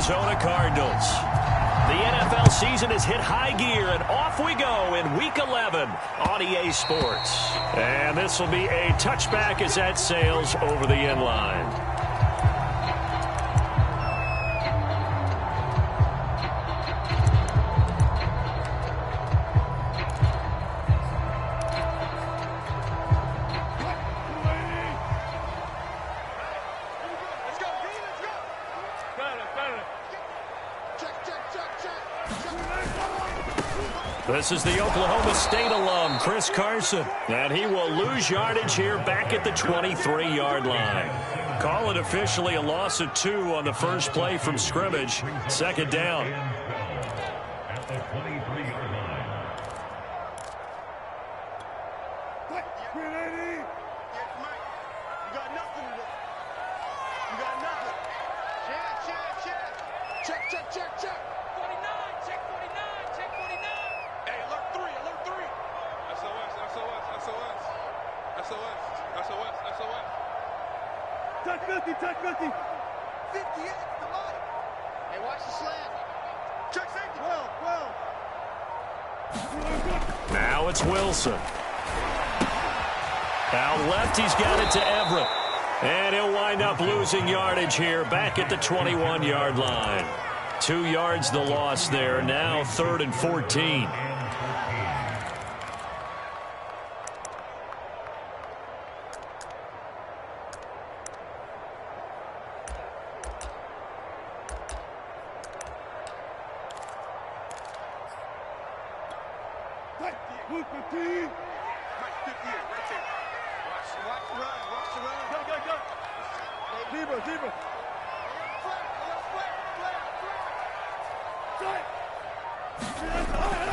Arizona Cardinals. The NFL season has hit high gear, and off we go in Week 11 on EA Sports. And this will be a touchback as that sails over the end line. This is the Oklahoma State alum, Chris Carson, and he will lose yardage here back at the 23-yard line. Call it officially a loss of 2 on the first play from scrimmage. Second down. At the 23-yard line. You got nothing. You got nothing. Check. 49, check 49, check 49. Hey, alert 3. SOS. Touch 50. 50, it's the line. Hey, watch the slant. Check safety. 12. Now it's Wilson. Out left, he's got it to Everett. And he'll wind up losing yardage here back at the 21-yard line. 2 yards the loss there. Now 3rd and 14.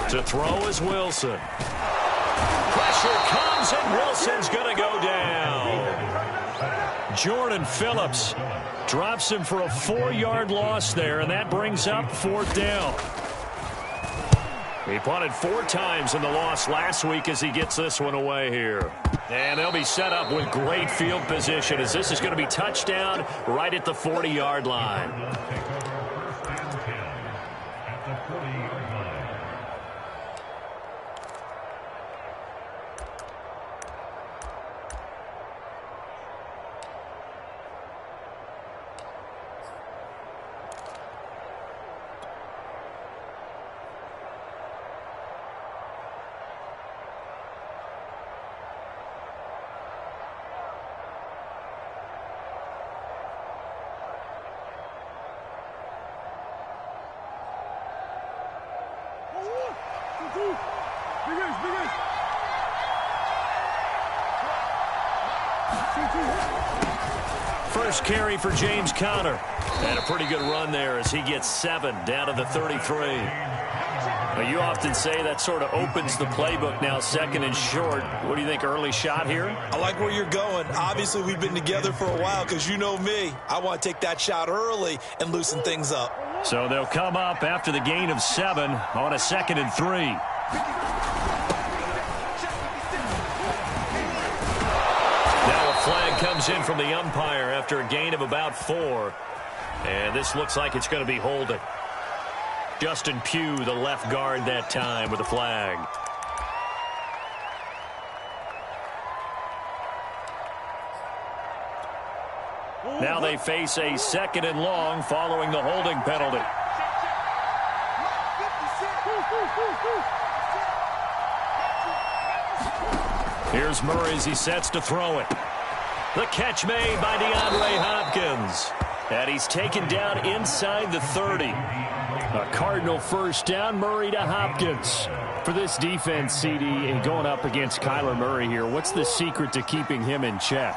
To throw is Wilson. Pressure comes, and Wilson's going to go down. Jordan Phillips drops him for a 4-yard loss there, and that brings up 4th down. He punted 4 times in the loss last week as he gets this one away here. And they'll be set up with great field position as this is going to be touchdown right at the 40-yard line. First carry for James Conner. And a pretty good run there as he gets 7 down to the 33. Now, you often say that sort of opens the playbook now, 2nd and short. What do you think, early shot here? I like where you're going. Obviously, we've been together for a while because you know me. I want to take that shot early and loosen things up. So they'll come up after the gain of 7 on a 2nd and 3. Flag comes in from the umpire after a gain of about 4. And this looks like it's going to be holding. Justin Pugh, the left guard that time with a flag. Now they face a 2nd and long following the holding penalty. Here's Murray as he sets to throw it. The catch made by DeAndre Hopkins. And he's taken down inside the 30. A Cardinal first down, Murray to Hopkins. For this defense, CD, and going up against Kyler Murray here, what's the secret to keeping him in check?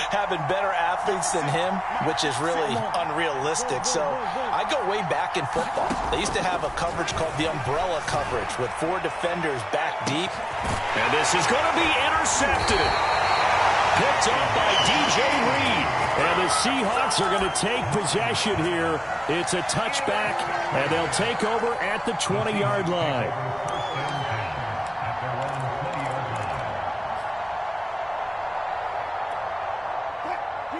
Having better athletes than him, which is really unrealistic. So I go way back in football. They used to have a coverage called the umbrella coverage with 4 defenders back deep. And this is going to be intercepted. Picked off by DJ Reed. And the Seahawks are going to take possession here. It's a touchback, and they'll take over at the 20-yard line.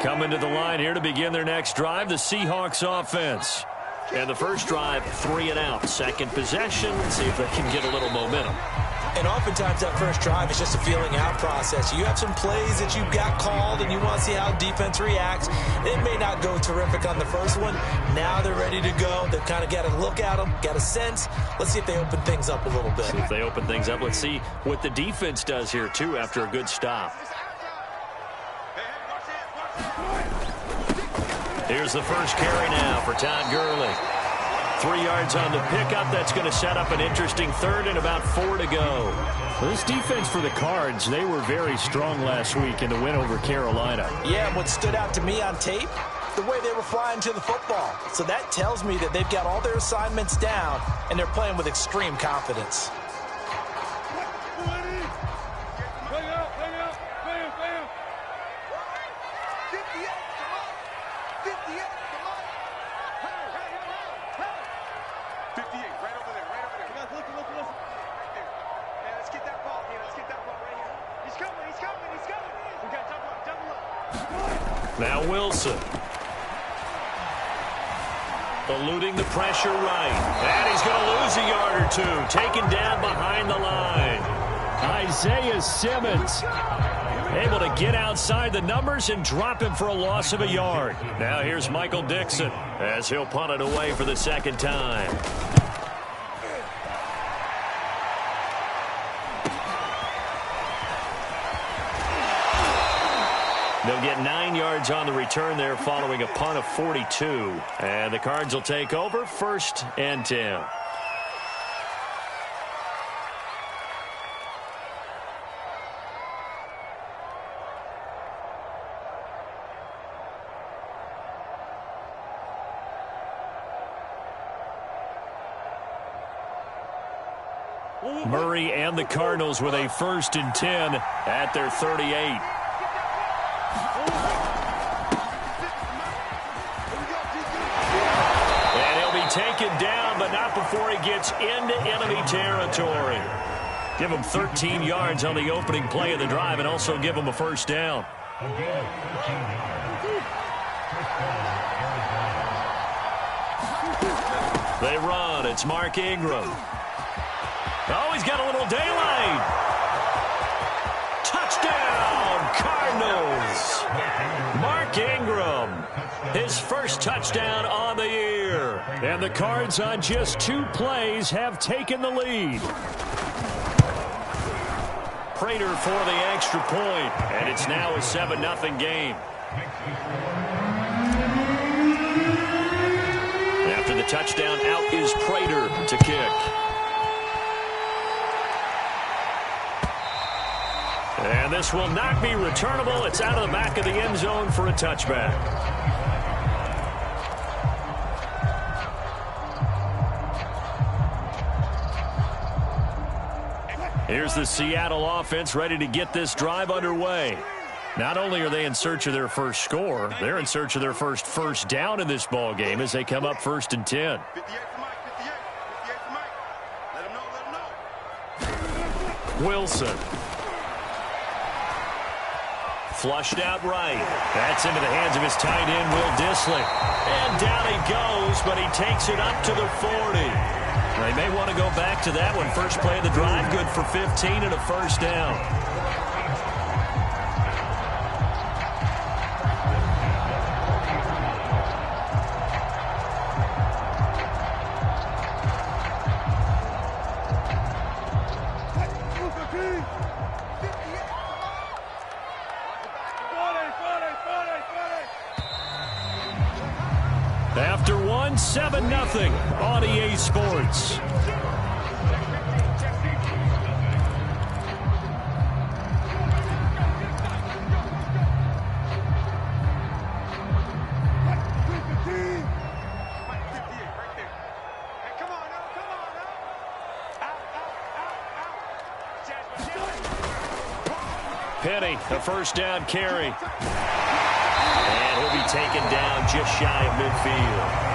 Coming to the line here to begin their next drive, the Seahawks offense. And the first drive, 3 and out. Second possession, let's see if they can get a little momentum. And oftentimes that first drive is just a feeling out process. You have some plays that you've got called and you want to see how defense reacts. It may not go terrific on the first one. Now they're ready to go. They've kind of got a look at them, got a sense. Let's see if they open things up a little bit. See if they open things up. Let's see what the defense does here, too, after a good stop. Here's the first carry now for Todd Gurley. 3 yards on the pickup. That's going to set up an interesting third and about 4 to go. Well, this defense for the Cards, they were very strong last week in the win over Carolina. Yeah, and what stood out to me on tape, the way they were flying to the football. So that tells me that they've got all their assignments down, and they're playing with extreme confidence. Now Wilson. Eluding the pressure right. And he's going to lose a yard or two. Taken down behind the line. Isaiah Simmons able to get outside the numbers and drop him for a loss of a yard. Now here's Michael Dixon as he'll punt it away for the second time. They'll get 9 yards on the return there following a punt of 42. And the Cards will take over, 1st and 10. Murray and the Cardinals with a 1st and 10 at their 38. Taken down, but not before he gets into enemy territory. Give him 13 yards on the opening play of the drive and also give him a 1st down. They run. It's Mark Ingram. Oh, he's got a little daylight. Touchdown, Cardinals. Mark Ingram. His 1st touchdown on the year. And the Cards on just 2 plays have taken the lead. Prater for the extra point, and it's now a 7-0 game. After the touchdown, out is Prater to kick. And this will not be returnable. It's out of the back of the end zone for a touchback. Here's the Seattle offense ready to get this drive underway. Not only are they in search of their first score, they're in search of their first down in this ball game as they come up 1st and 10. Wilson. Flushed out right. That's into the hands of his tight end, Will Dissly. And down he goes, but he takes it up to the 40. They may want to go back to that one. First play of the drive, good for 15 and a 1st down. After one, 7-0 on EA Sports. Penny, a 1st down carry. And he'll be taken down just shy of midfield.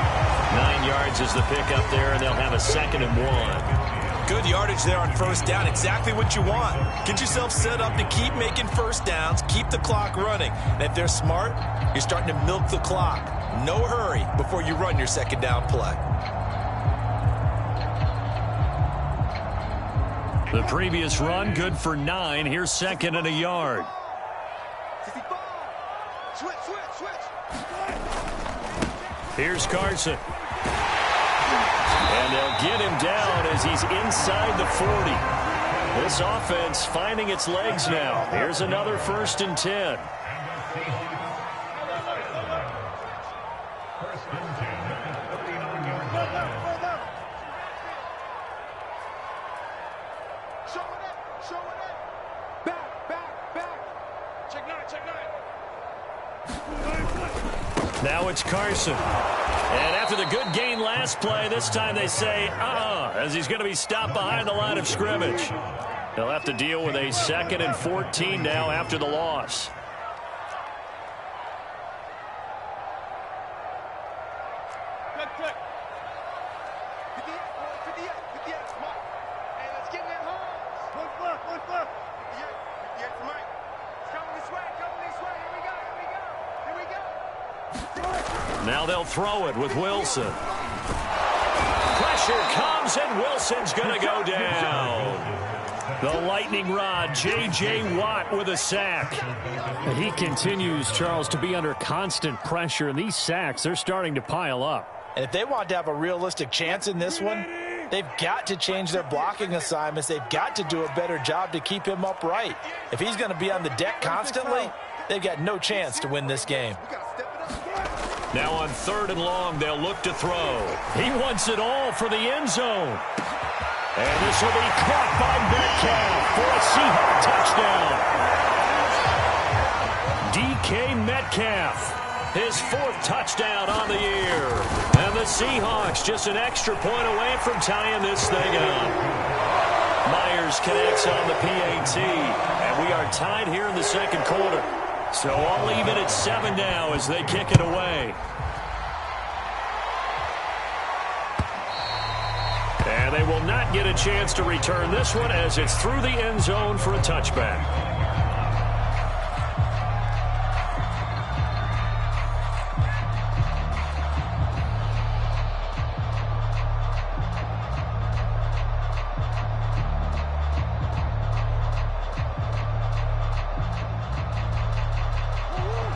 9 yards is the pickup there, and they'll have a 2nd and 1. Good yardage there on first down. Exactly what you want. Get yourself set up to keep making first downs, keep the clock running. And if they're smart, you're starting to milk the clock. No hurry before you run your second down play. The previous run, good for 9. Here's second and a yard. Here's Carson. And they'll get him down as he's inside the 40. This offense finding its legs now. Here's another 1st and 10. Now it's Carson. And after the good gain last play, this time they say, as he's going to be stopped behind the line of scrimmage. They'll have to deal with a 2nd and 14 now after the loss. Now they'll throw it with Wilson. Pressure comes, and Wilson's going to go down. The lightning rod, J.J. Watt with a sack. And he continues, Charles, to be under constant pressure, and these sacks, they're starting to pile up. And if they want to have a realistic chance in this one, they've got to change their blocking assignments. They've got to do a better job to keep him upright. If he's going to be on the deck constantly, they've got no chance to win this game. Now on 3rd and long, they'll look to throw. He wants it all for the end zone. And this will be caught by Metcalf for a Seahawks touchdown. DK Metcalf, his 4th touchdown on the year. And the Seahawks just an extra point away from tying this thing up. Myers connects on the PAT. And we are tied here in the 2nd quarter. So all even at 7 now as they kick it away. And they will not get a chance to return this one as it's through the end zone for a touchback.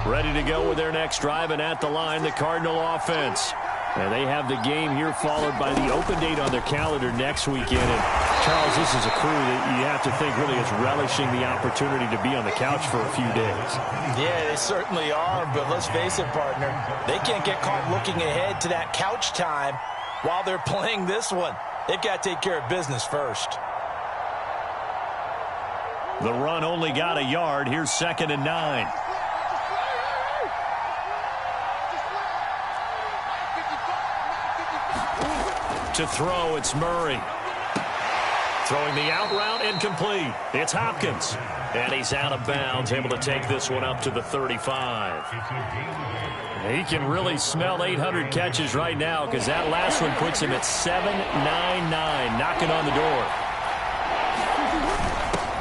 Ready to go with their next drive, and at the line, the Cardinal offense. And they have the game here followed by the open date on their calendar next weekend. And Charles, this is a crew that you have to think really is relishing the opportunity to be on the couch for a few days. Yeah, they certainly are, but let's face it, partner. They can't get caught looking ahead to that couch time while they're playing this one. They've got to take care of business first. The run only got a yard. Here's 2nd and 9. To throw, it's Murray. Throwing the out route, incomplete. It's Hopkins. And he's out of bounds, able to take this one up to the 35. He can really smell 800 catches right now because that last one puts him at 799, knocking on the door.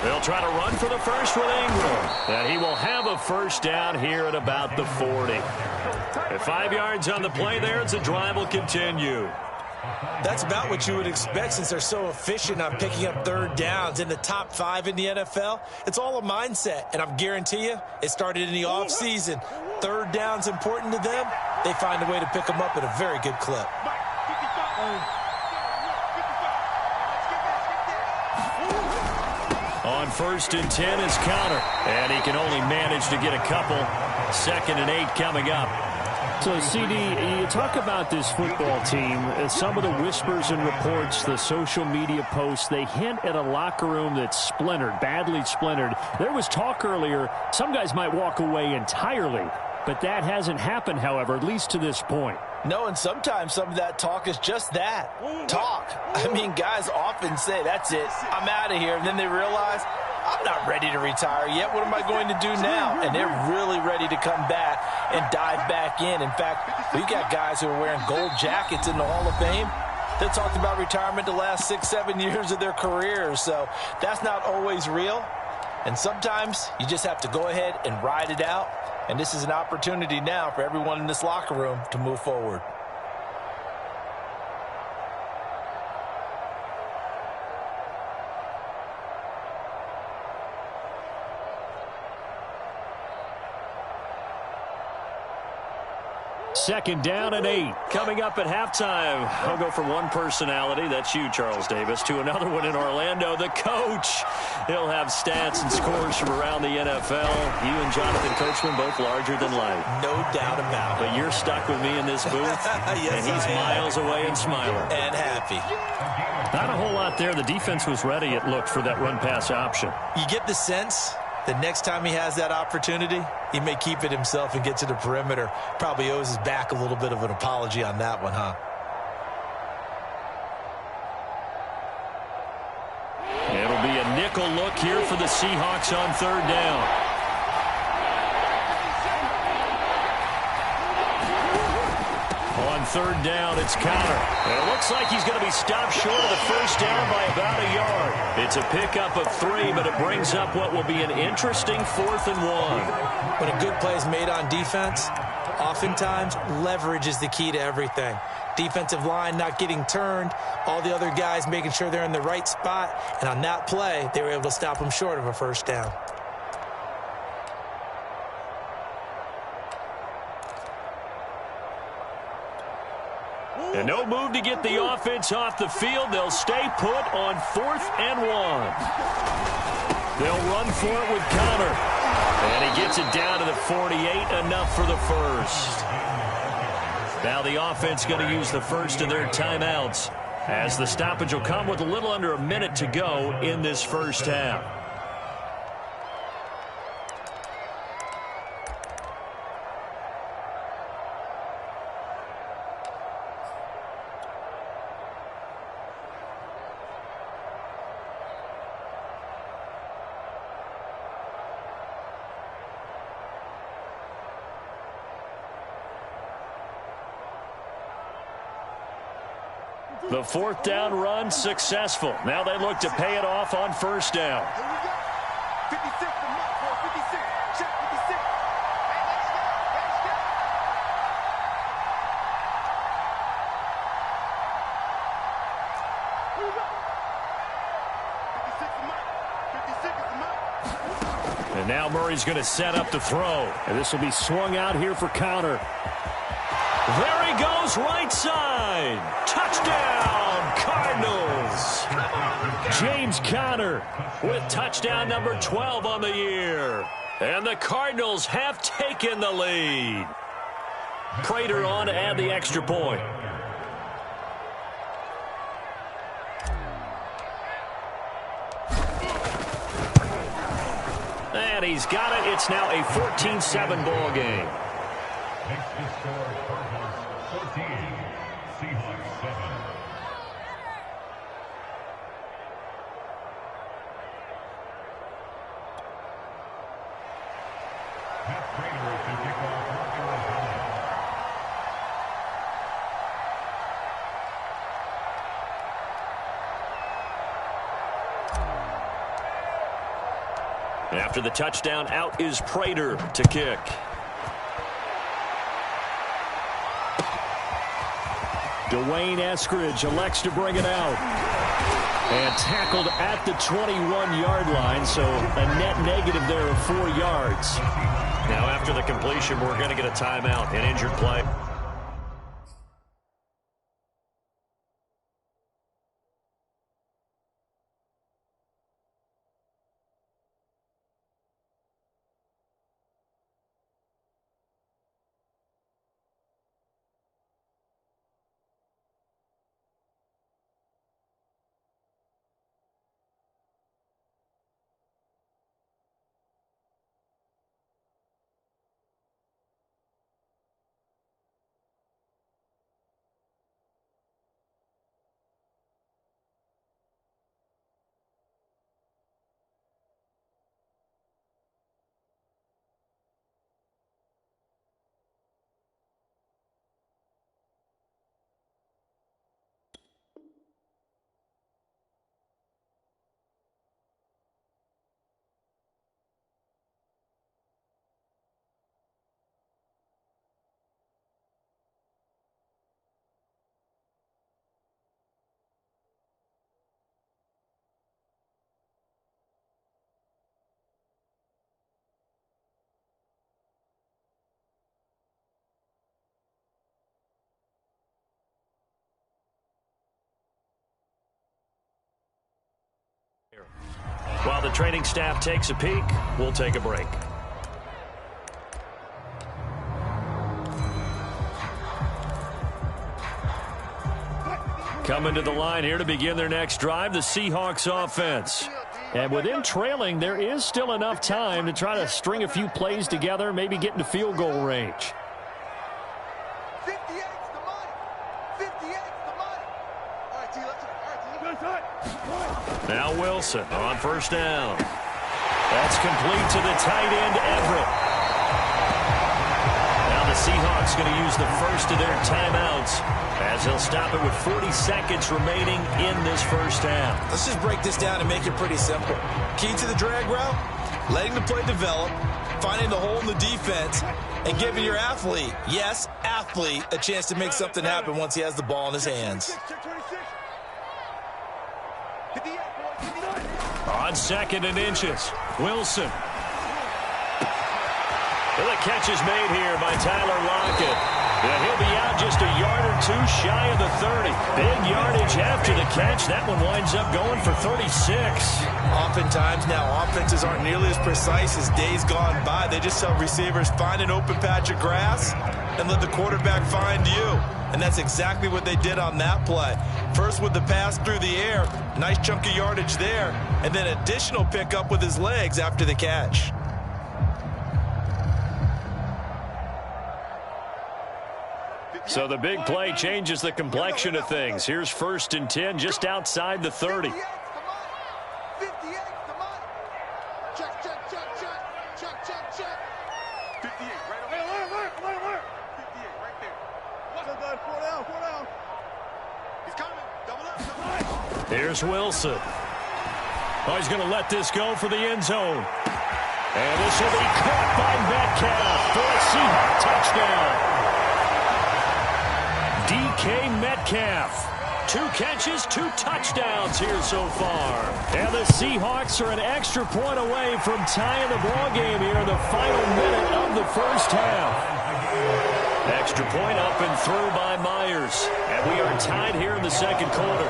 They'll try to run for the first with Ingram. And he will have a first down here at about the 40. At 5 yards on the play there, the drive will continue. That's about what you would expect since they're so efficient on picking up 3rd downs in the top 5 in the NFL. It's all a mindset, and I guarantee you it started in the offseason. 3rd down's important to them. They find a way to pick them up at a very good clip. On 1st and 10 is Conner, and he can only manage to get a couple. 2nd and 8 coming up. So, CD, you talk about this football team, some of the whispers and reports, the social media posts, they hint at a locker room that's splintered, badly splintered. There was talk earlier, some guys might walk away entirely, but that hasn't happened, however, at least to this point. No, and sometimes some of that talk is just that, talk. I mean, guys often say, that's it, I'm out of here, and then they realize, I'm not ready to retire yet. What am I going to do now? And they're really ready to come back and dive back in. In fact, we've got guys who are wearing gold jackets in the Hall of Fame They talked about retirement the last 6-7 years of their careers, so that's not always real. And sometimes you just have to go ahead and ride it out. And this is an opportunity now for everyone in this locker room to move forward. Second down and 8. Coming up at halftime, I'll go from one personality, that's you, Charles Davis, to another one in Orlando, the coach. He'll have stats and scores from around the NFL. You and Jonathan Coachman both larger than life. No doubt about it. But you're stuck with me in this booth, yes, and he's miles away and smiling. And happy. Not a whole lot there. The defense was ready, it looked, for that run-pass option. You get the sense the next time he has that opportunity, he may keep it himself and get to the perimeter. Probably owes his back a little bit of an apology on that one, huh? It'll be a nickel look here for the Seahawks on third down. On third down, it's Connor. And it looks like he's going to be stopped short of the first down by about a yard. It's a pickup of 3, but it brings up what will be an interesting 4th and 1. When a good play is made on defense, oftentimes leverage is the key to everything. Defensive line not getting turned, all the other guys making sure they're in the right spot, and on that play, they were able to stop them short of a first down. And no move to get the offense off the field. They'll stay put on 4th and 1. They'll run for it with Connor. And he gets it down to the 48, enough for the first. Now the offense going to use the first of their timeouts, as the stoppage will come with a little under a minute to go in this first half. The 4th down run successful. Now they look to pay it off on first down. 56 for Mike, 56. Check 56. Hey, let's go. Here we go. 56 for Mike. 56 is Mike. And now Murray's going to set up to throw. And this will be swung out here for Connor. There he goes, right side. Touchdown, Cardinals. James Conner with touchdown number 12 on the year. And the Cardinals have taken the lead. Prater on to add the extra point. And he's got it. It's now a 14-7 ball game. Makes the score Cardinals 14, Seahawks 7. Pat Prater to kick off North Carolina. After the touchdown, out is Prater to kick. Dwayne Eskridge elects to bring it out. And tackled at the 21-yard line, so a net negative there of 4 yards. Now after the completion, we're going to get a timeout, an injured play. While the training staff takes a peek, we'll take a break. Coming to the line here to begin their next drive, the Seahawks offense. And with them trailing, there is still enough time to try to string a few plays together, maybe get into field goal range. 58's the money. 58's the money. All right, T, let's go. Now Wilson on first down. That's complete to the tight end, Everett. Now the Seahawks going to use the first of their timeouts as they'll stop it with 40 seconds remaining in this first half. Let's just break this down and make it pretty simple. Key to the drag route, letting the play develop, finding the hole in the defense, and giving your athlete, yes, athlete, a chance to make something happen once he has the ball in his hands. On 2nd and inches, Wilson. Well, the catch is made here by Tyler Lockett. And he'll be out just a yard or two shy of the 30. Big yardage after the catch. That one winds up going for 36. Oftentimes now, offenses aren't nearly as precise as days gone by. They just tell receivers, find an open patch of grass and let the quarterback find you. And that's exactly what they did on that play. First with the pass through the air, nice chunk of yardage there, and then additional pickup with his legs after the catch. So the big play changes the complexion of things. Here's 1st and 10 just outside the 30. 58's the money. Check, check, check, check. Check, check, check. 58, right over there. 58, right there. What? 4 down. He's coming. Double up. Here's Wilson. Oh, he's going to let this go for the end zone. And this will be caught by Metcalf for a Seahawks touchdown. DK Metcalf. 2 catches, 2 touchdowns here so far. And the Seahawks are an extra point away from tying the ball game here in the final minute of the first half. Extra point up and through by Myers. And we are tied here in the second quarter.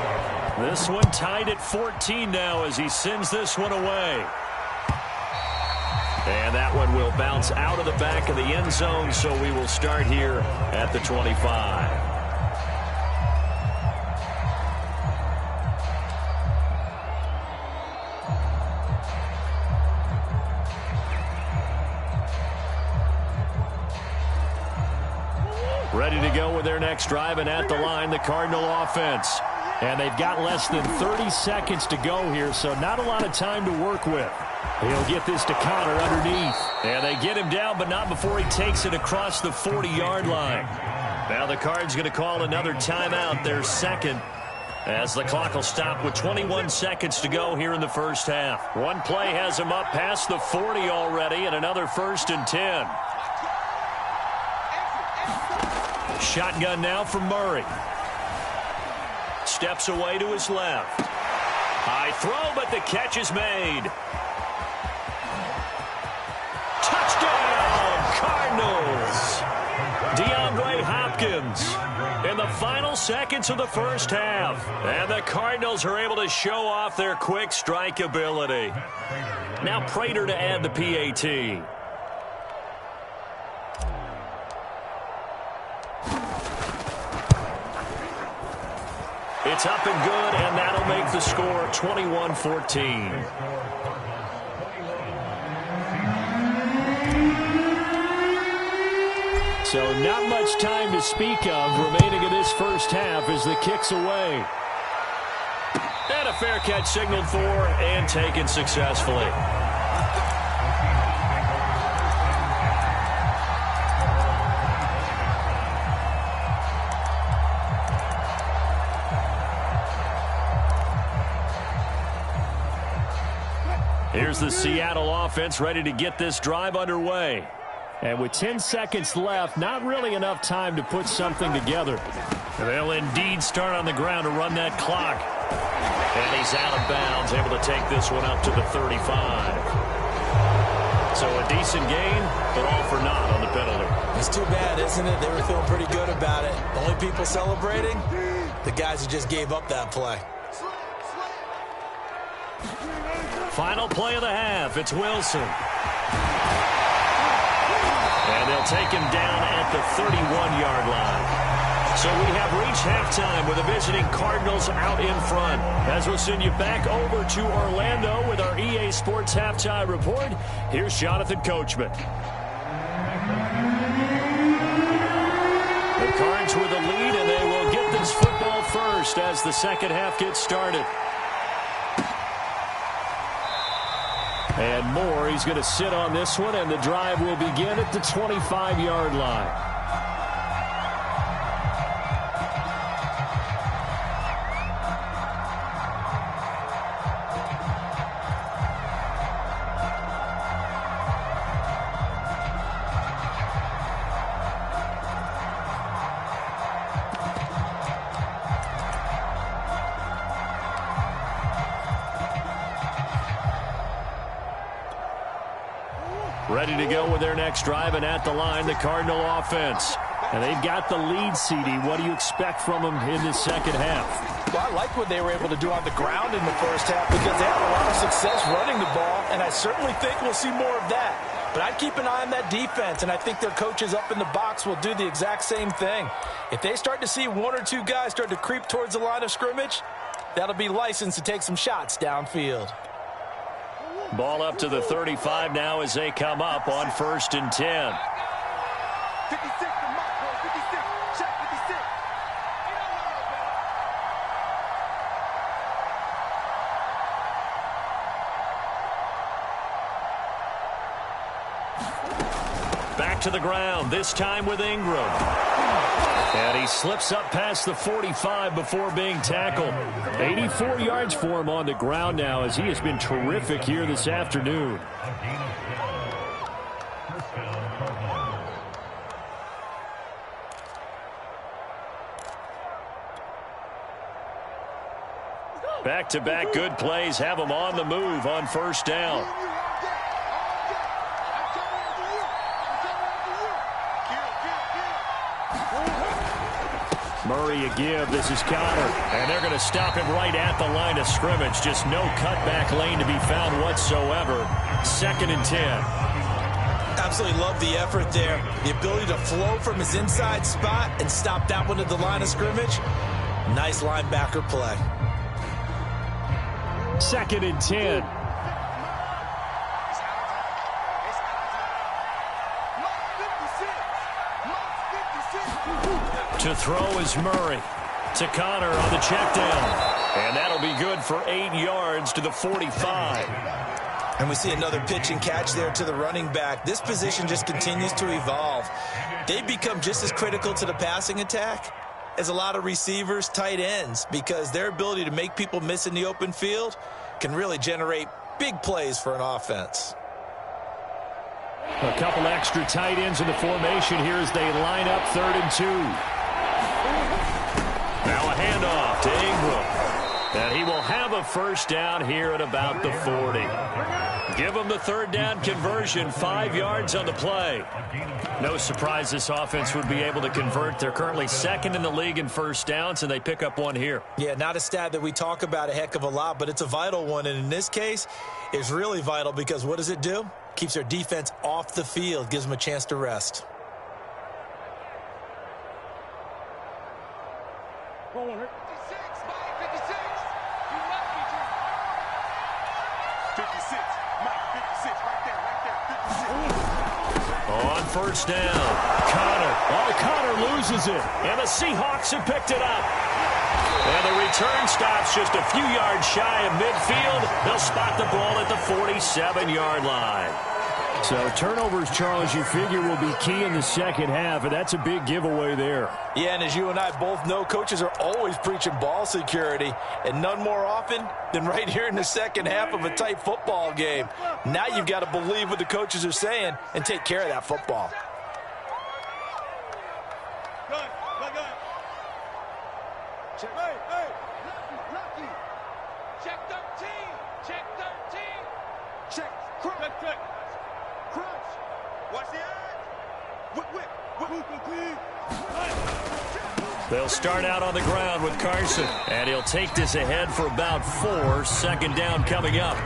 This one tied at 14 now as he sends this one away. And that one will bounce out of the back of the end zone, so we will start here at the 25. Ready to go with their next drive, and at the line, the Cardinal offense. And they've got less than 30 seconds to go here, so not a lot of time to work with. He'll get this to Connor underneath. And they get him down, but not before he takes it across the 40-yard line. Now the Cards going to call another timeout, their second, as the clock will stop with 21 seconds to go here in the first half. One play has him up past the 40 already, and another 1st and 10. Shotgun now from Murray. Steps away to his left. High throw, but the catch is made. Touchdown, Cardinals. DeAndre Hopkins in the final seconds of the first half. And the Cardinals are able to show off their quick strike ability. Now Prater to add the PAT. It's up and good, and that'll make the score 21-14. So not much time to speak of remaining in this first half as the kick's away. And a fair catch signaled for and taken successfully. Here's the Seattle offense ready to get this drive underway. And with 10 seconds left, not really enough time to put something together. They'll indeed start on the ground to run that clock. And he's out of bounds, able to take this one up to the 35. So a decent gain, but all for naught on the penalty. It's too bad, isn't it? They were feeling pretty good about it. Only people celebrating, the guys who just gave up that play. Final play of the half. It's Wilson. And they'll take him down at the 31-yard line. So we have reached halftime with the visiting Cardinals out in front. As we'll send you back over to Orlando with our EA Sports Halftime Report, here's Jonathan Coachman. The Cards with the lead, and they will get this football first as the second half gets started. And Moore, he's going to sit on this one, and the drive will begin at the 25-yard line. Ready to go with their next drive, and at the line, the Cardinal offense. And they've got the lead, CD. What do you expect from them in the second half? Well, I like what they were able to do on the ground in the first half because they had a lot of success running the ball, and I certainly think we'll see more of that. But I'd keep an eye on that defense, and I think their coaches up in the box will do the exact same thing. If they start to see one or two guys start to creep towards the line of scrimmage, that'll be licensed to take some shots downfield. Ball up to the 35 now as they come up on 1st and 10. 56 to Mark, 56. Check 56. Back to the ground, this time with Ingram. And he slips up past the 45 before being tackled. 84 yards for him on the ground now as he has been terrific here this afternoon. Back-to-back good plays have him on the move on 1st down. Murray a give. This is Connor. And they're going to stop him right at the line of scrimmage. Just no cutback lane to be found whatsoever. 2nd and 10. Absolutely love the effort there. The ability to flow from his inside spot and stop that one at the line of scrimmage. Nice linebacker play. 2nd and 10. To throw is Murray. To Connor on the check down. And that'll be good for 8 yards to the 45. And we see another pitch and catch there to the running back. This position just continues to evolve. They become just as critical to the passing attack as a lot of receivers, tight ends, because their ability to make people miss in the open field can really generate big plays for an offense. A couple extra tight ends in the formation here as they line up 3rd and 2. Now a handoff to Ingram. And he will have a 1st down here at about the 40. Give him the 3rd down conversion, 5 yards on the play. No surprise this offense would be able to convert. They're currently 2nd in the league in 1st downs, and they pick up one here. Yeah, not a stat that we talk about a heck of a lot, but it's a vital one. And in this case, it's really vital because what does it do? Keeps their defense off the field, gives them a chance to rest. On 1st down, Connor. Oh, Connor loses it. And the Seahawks have picked it up. And the return stops just a few yards shy of midfield. They'll spot the ball at the 47-yard line. So turnovers, Charles, you figure will be key in the second half, and that's a big giveaway there. Yeah, and as you and I both know, coaches are always preaching ball security, and none more often than right here in the second half of a tight football game. Now you've got to believe what the coaches are saying and take care of that football. Check. Hey. Lucky. Check 13. Check 13. Check. Crunch. Watch the eyes. Whip. They'll start out on the ground with Carson. And he'll take this ahead for about 4. 2nd down coming up.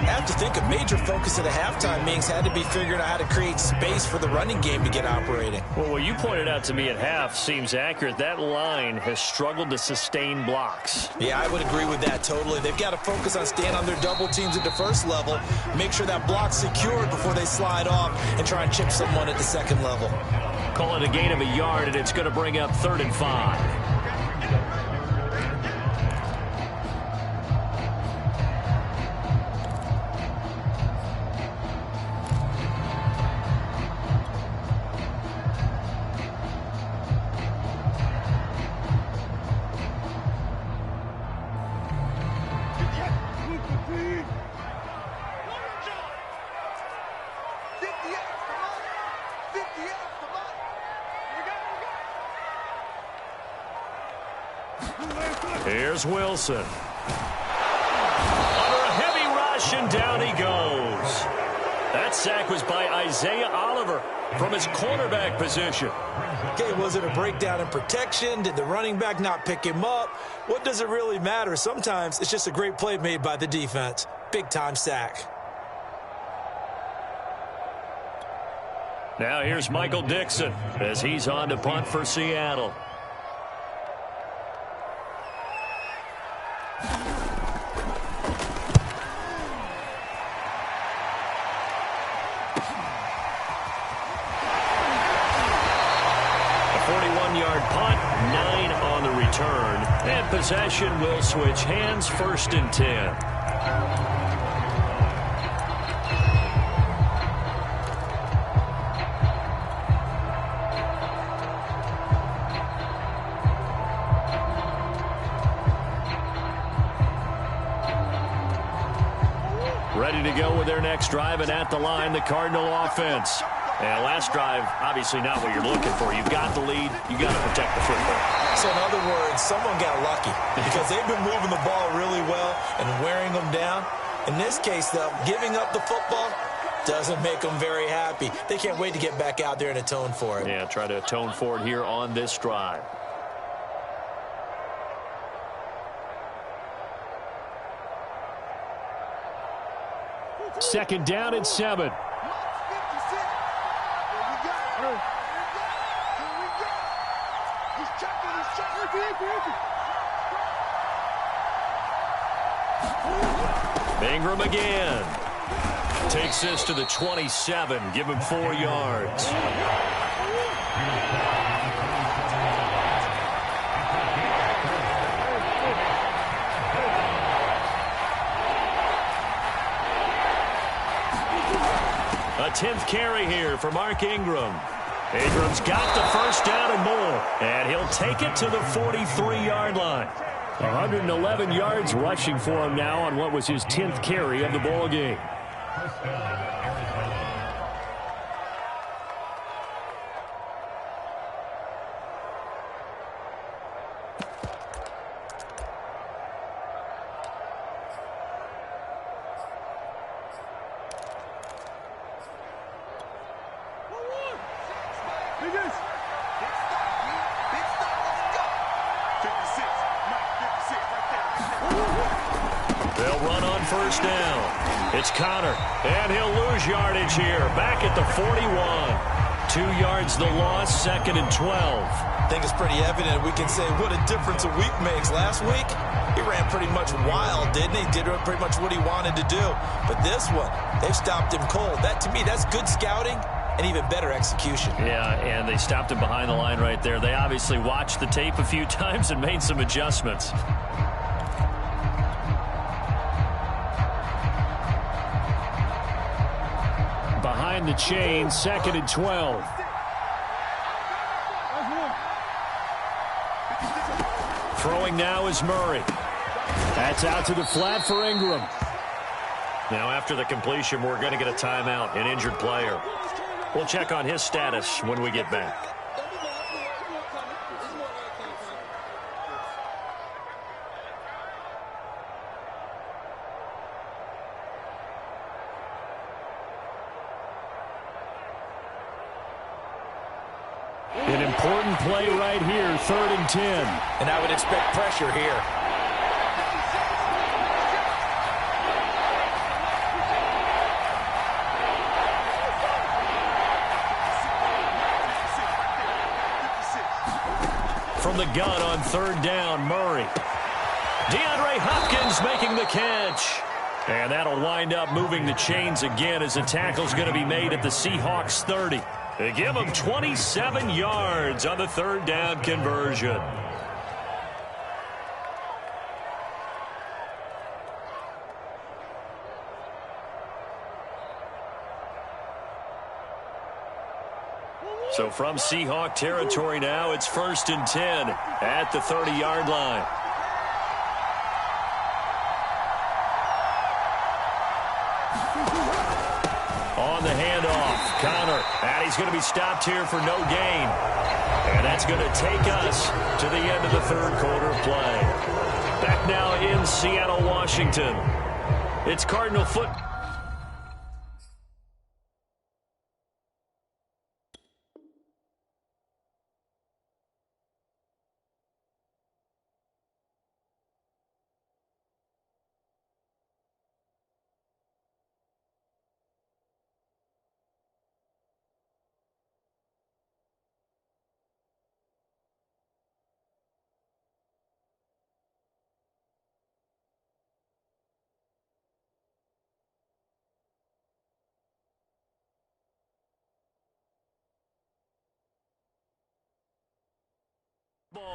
I have to think a major focus at the halftime meetings had to be figuring out how to create space for the running game to get operating. Well, what you pointed out to me at half seems accurate. That line has struggled to sustain blocks. Yeah, I would agree with that totally. They've got to focus on staying on their double teams at the first level, make sure that block's secured before they slide off, and try and chip someone at the second level. Call it a gain of a yard, and it's going to bring up 3rd and 5. Here's Wilson. Under a heavy rush, and down he goes. That sack was by Isaiah Oliver from his cornerback position. Okay, was it a breakdown in protection? Did the running back not pick him up? What does it really matter? Sometimes it's just a great play made by the defense. Big-time sack. Now here's Michael Dixon as he's on to punt for Seattle. And possession will switch hands, 1st and 10. Ready to go with their next drive, and at the line, the Cardinal offense. And last drive, obviously not what you're looking for. You've got the lead. You've got to protect the football. So in other words, someone got lucky because they've been moving the ball really well and wearing them down. In this case, though, giving up the football doesn't make them very happy. They can't wait to get back out there and atone for it. Yeah, try to atone for it here on this drive. Second down and 7. Ingram again. Takes this to the 27. Give him 4 yards. A 10th carry here for Mark Ingram. Ingram's got the first down and more, and he'll take it to the 43-yard line. 111 yards rushing for him now on what was his 10th carry of the ball game. They'll run on first down. It's Connor, and he'll lose yardage here. Back at the 41. 2 yards the loss, 2nd and 12. I think it's pretty evident. We can say what a difference a week makes. Last week, he ran pretty much wild, didn't he? Did pretty much what he wanted to do. But this one, they've stopped him cold. That, to me, that's good scouting and even better execution. Yeah, and they stopped him behind the line right there. They obviously watched the tape a few times and made some adjustments. Behind the chain, 2nd and 12. Throwing now is Murray. That's out to the flat for Ingram. Now after the completion, we're going to get a timeout, an injured player. We'll check on his status when we get back. An important play right here, 3rd and 10. And I would expect pressure here. from the gun on third down. Murray. DeAndre Hopkins making the catch. And that'll wind up moving the chains again as the tackle's going to be made at the Seahawks 30. They give them 27 yards on the third down conversion. So from Seahawk territory now, it's 1st and 10 at the 30-yard line. On the handoff, Connor, and he's going to be stopped here for no gain. And that's going to take us to the end of the third quarter of play. Back now in Seattle, Washington. It's Cardinal football.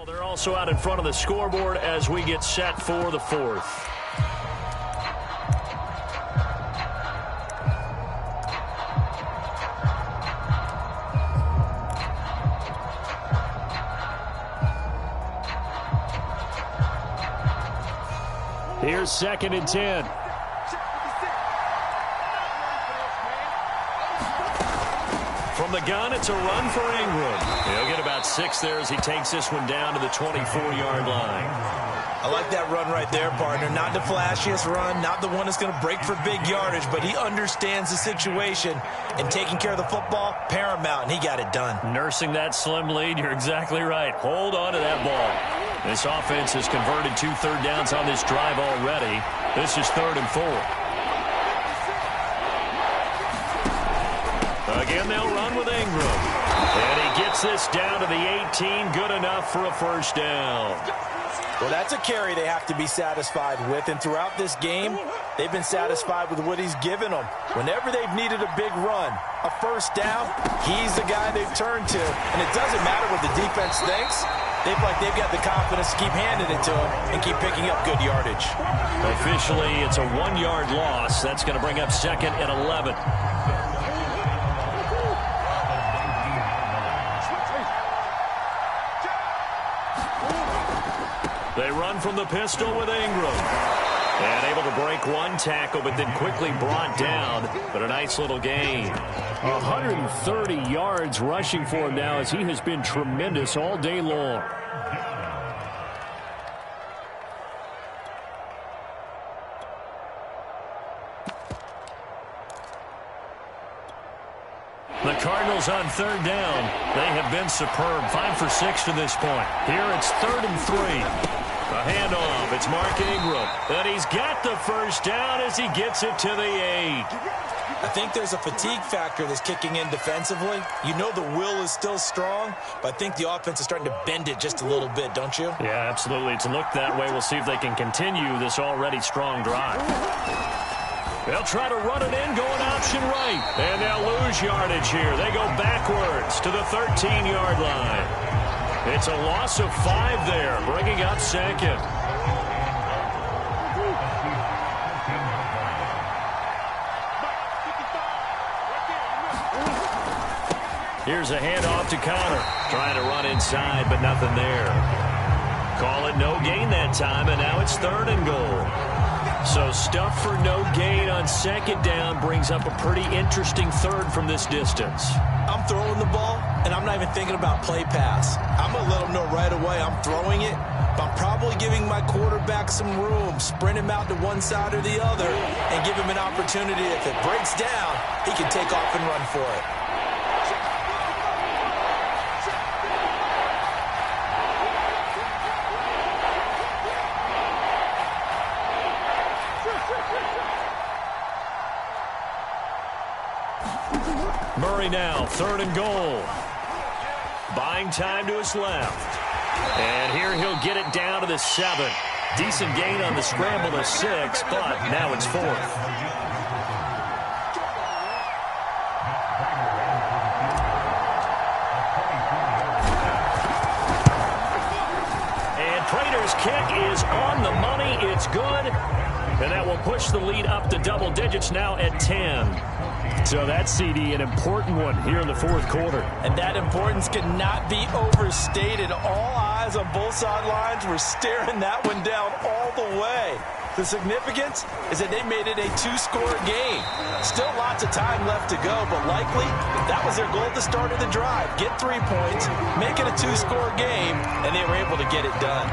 They're also out in front of the scoreboard as we get set for the fourth. Here's 2nd and 10. From the gun, it's a run for Ingram. He'll get about 6 there as he takes this one down to the 24-yard line. I like that run right there, partner. Not the flashiest run, not the one that's going to break for big yardage, but he understands the situation, and taking care of the football, paramount, and he got it done. Nursing that slim lead, you're exactly right. Hold on to that ball. This offense has converted 2 third downs on this drive already. This is 3rd and 4. Again, they'll run with Ingram. And he gets this down to the 18. Good enough for a first down. Well, that's a carry they have to be satisfied with. And throughout this game, they've been satisfied with what he's given them. Whenever they've needed a big run, a first down, he's the guy they've turned to. And it doesn't matter what the defense thinks. They've got the confidence to keep handing it to him and keep picking up good yardage. Officially, it's a 1-yard loss. That's going to bring up 2nd and 11. They run from the pistol with Ingram. And able to break one tackle, but then quickly brought down. But a nice little gain. 130 yards rushing for him now as he has been tremendous all day long. The Cardinals on third down. They have been superb. 5 for 6 to this point. Here it's 3rd and 3. A handoff. It's Mark Ingram. And he's got the first down as he gets it to the 8. I think there's a fatigue factor that's kicking in defensively. You know the will is still strong, but I think the offense is starting to bend it just a little bit, don't you? Yeah, absolutely. It's looked that way. We'll see if they can continue this already strong drive. They'll try to run it in, going option right. And they'll lose yardage here. They go backwards to the 13-yard line. It's a loss of 5 there, bringing up 2nd. Here's a handoff to Connor. Trying to run inside, but nothing there. Call it no gain that time, and now it's 3rd and goal. So stuff for no gain on 2nd down brings up a pretty interesting 3rd from this distance. I'm throwing the ball, and I'm not even thinking about play pass. I'm going to let them know right away I'm throwing it, but I'm probably giving my quarterback some room, sprint him out to one side or the other, and give him an opportunity. If it breaks down, he can take off and run for it. Murray now, 3rd and goal. Buying time to his left. And here he'll get it down to the 7. Decent gain on the scramble to 6, but now it's 4th. Kick is on the money. It's good. And that will push the lead up to double digits now at 10. So that CD, an important one here in the 4th quarter. And that importance cannot be overstated. All eyes on both sidelines were staring that one down all the way. The significance is that they made it a 2-score game. Still lots of time left to go, but likely that was their goal at the start of the drive. Get 3 points, make it a 2-score game, and they were able to get it done.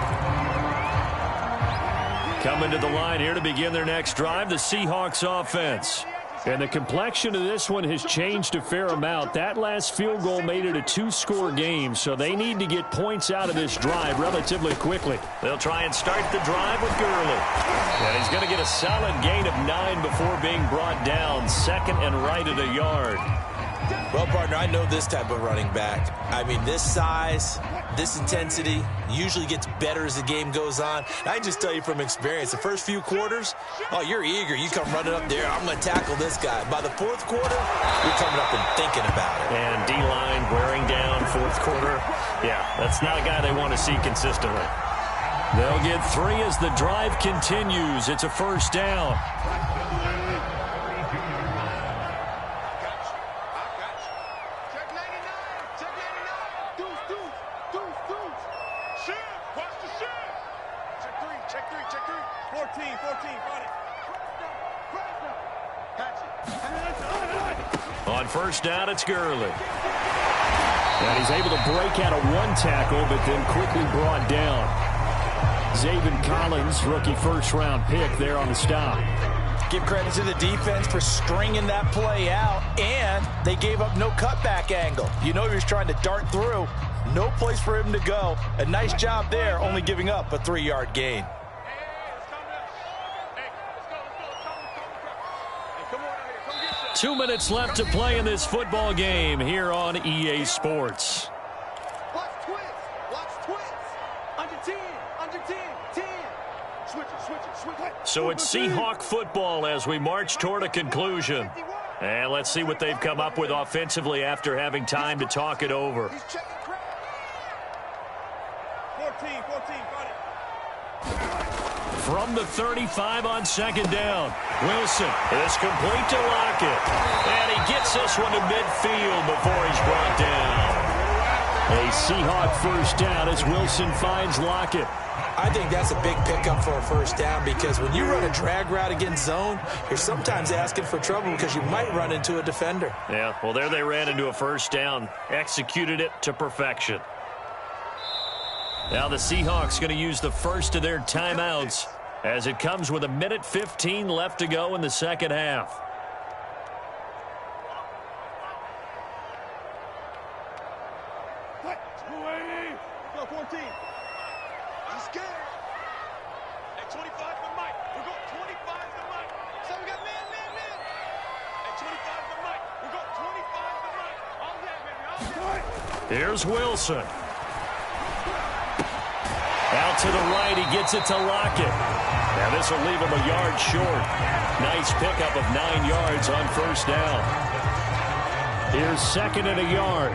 Coming to the line here to begin their next drive, the Seahawks offense. And the complexion of this one has changed a fair amount. That last field goal made it a 2-score game, so they need to get points out of this drive relatively quickly. They'll try and start the drive with Gurley. And he's going to get a solid gain of 9 before being brought down, second and right at a yard. Well, partner, I know this type of running back. I mean, this size, this intensity usually gets better as the game goes on. And I can just tell you from experience, the first few quarters, oh, you're eager. You come running up there, I'm going to tackle this guy. By the 4th quarter, you're coming up and thinking about it. And D-line wearing down 4th quarter. Yeah, that's not a guy they want to see consistently. They'll get 3 as the drive continues. It's a first down. On first down, it's Gurley. And he's able to break out of 1 tackle, but then quickly brought down. Zaven Collins, rookie 1st-round pick there on the stop. Give credit to the defense for stringing that play out, and they gave up no cutback angle. You know he was trying to dart through. No place for him to go. A nice job there, only giving up a 3-yard gain. 2 minutes left to play in this football game here on EA Sports. Watch twins. Watch twins. Under 10. Under 10. 10. Switch it. So it's Seahawk football as we march toward a conclusion. And let's see what they've come up with offensively after having time to talk it over. 14. Got it. From the 35 on 2nd down. Wilson is complete to Lockett. And he gets this one to midfield before he's brought down. A Seahawk first down as Wilson finds Lockett. I think that's a big pickup for a first down because when you run a drag route against zone, you're sometimes asking for trouble because you might run into a defender. Yeah, well, there they ran into a first down. Executed it to perfection. Now the Seahawks going to use the first of their timeouts as it comes with 1:15 left to go in the second half. Go 14. I'm scared. Hey, 25 for Mike. We're going 25 for Mike. So we got man. Hey, 25 for Mike. We're going 25 for Mike. All day, baby. All day. Here's Wilson. Out to the right, he gets it to Lockett. Now this will leave him a yard short. Nice pickup of 9 yards on first down. Here's 2nd and a yard.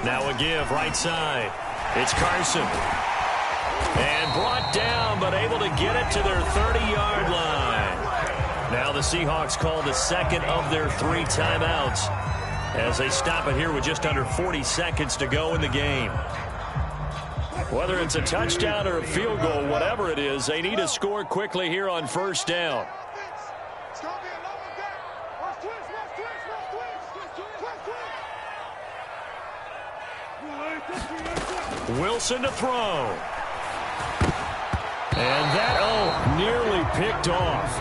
Now a give right side. It's Carson. And brought down, but able to get it to their 30-yard line. Now the Seahawks call the second of their 3 timeouts as they stop it here with just under 40 seconds to go in the game. Whether it's a touchdown or a field goal, whatever it is, they need to score quickly here on first down. It's going to be a longer day. Watch twins. Wilson to throw. And that, nearly picked off.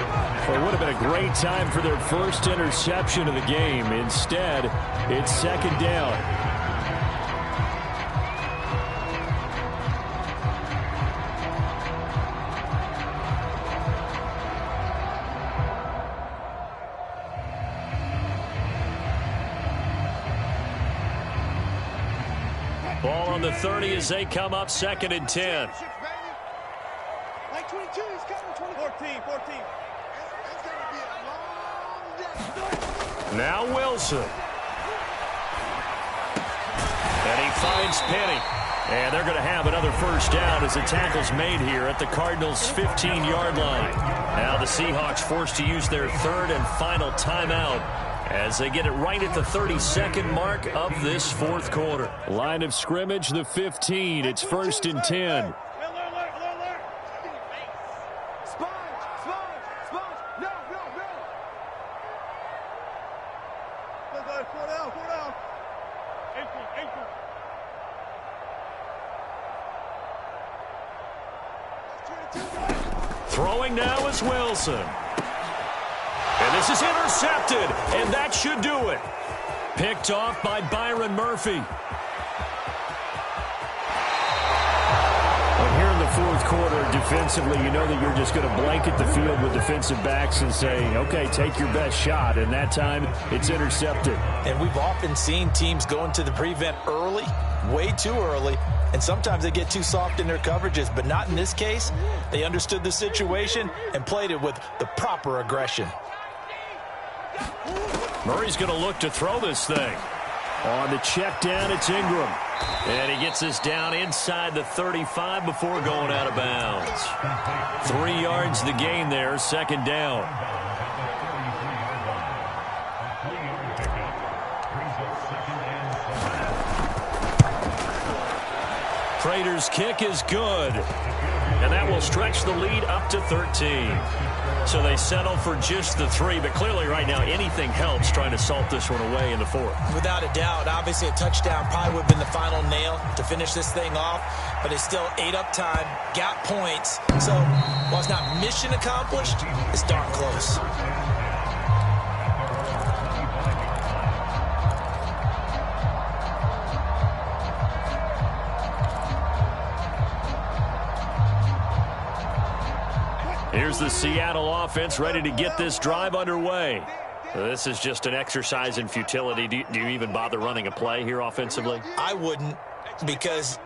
Well, it would have been a great time for their first interception of the game. Instead, it's 2nd down. on the 30 as they come up 2nd and 10. Like 22, he's coming. 14. It's going to be a long day. Now Wilson. And he finds Penny. And they're going to have another first down as the tackle's made here at the Cardinals' 15-yard line. Now the Seahawks forced to use their 3rd and final timeout as they get it right at the 32nd mark of this 4th quarter. Line of scrimmage, the 15. It's 1st and 10. Throwing now is Wilson. And this is intercepted, and that should do it. Picked off by Byron Murphy. Well, here in the 4th quarter, defensively, you know that you're just going to blanket the field with defensive backs and say, okay, take your best shot. And that time, it's intercepted. And we've often seen teams go into the prevent early, way too early, and sometimes they get too soft in their coverages, but not in this case. They understood the situation and played it with the proper aggression. Murray's going to look to throw this thing. On the check down, it's Ingram. And he gets this down inside the 35 before going out of bounds. 3 yards the gain there, 2nd down. Prater's kick is good. And that will stretch the lead up to 13. So they settle for just the 3, but clearly right now anything helps trying to salt this one away in the 4th. Without a doubt, obviously a touchdown probably would have been the final nail to finish this thing off, but it's still ate up time, got points. So while it's not mission accomplished, it's darn close. Here's the Seattle offense ready to get this drive underway. This is just an exercise in futility. Do you even bother running a play here offensively? I wouldn't, because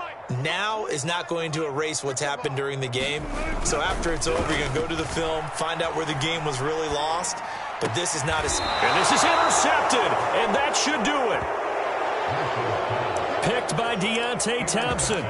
now is not going to erase what's happened during the game. So after it's over, you're going to go to the film, find out where the game was really lost. But this is not a... And this is intercepted, and that should do it. Picked by Deontay Thompson.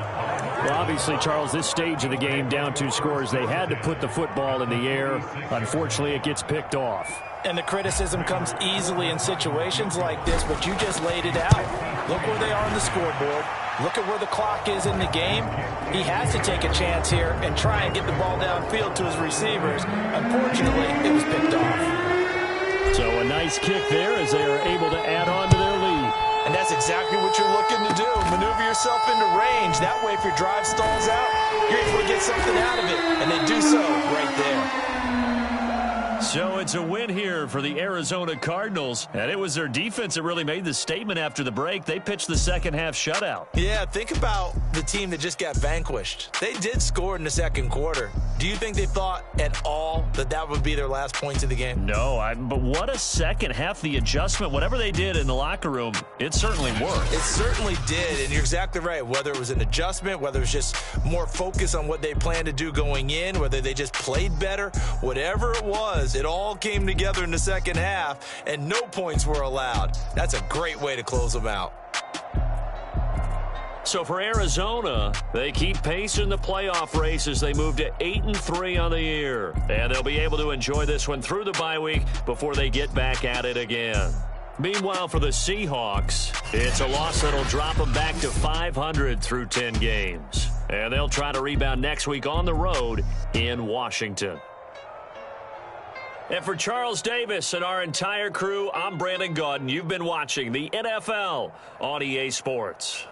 Well, obviously, Charles, this stage of the game, down 2 scores, they had to put the football in the air. Unfortunately, it gets picked off. And the criticism comes easily in situations like this, but you just laid it out. Look where they are on the scoreboard. Look at where the clock is in the game. He has to take a chance here and try and get the ball downfield to his receivers. Unfortunately, it was picked off. So a nice kick there as they are able to add on to their lead. And that's exactly what you're looking to do. Maneuver yourself into range. That way, if your drive stalls out, you're able to get something out of it. And they do so right there. So it's a win here for the Arizona Cardinals. And it was their defense that really made the statement after the break. They pitched the 2nd half shutout. Yeah, think about the team that just got vanquished. They did score in the 2nd quarter. Do you think they thought at all that that would be their last points of the game? No, but what a 2nd half. The adjustment, whatever they did in the locker room, it certainly worked. It certainly did, and you're exactly right. Whether it was an adjustment, whether it was just more focus on what they planned to do going in, whether they just played better, whatever it was, it all came together in the 2nd half, and no points were allowed. That's a great way to close them out. So for Arizona, they keep pace in the playoff race as they move to 8-3 on the year. And they'll be able to enjoy this one through the bye week before they get back at it again. Meanwhile, for the Seahawks, it's a loss that'll drop them back to 500 through 10 games. And they'll try to rebound next week on the road in Washington. And for Charles Davis and our entire crew, I'm Brandon Gaudin. You've been watching the NFL on EA Sports.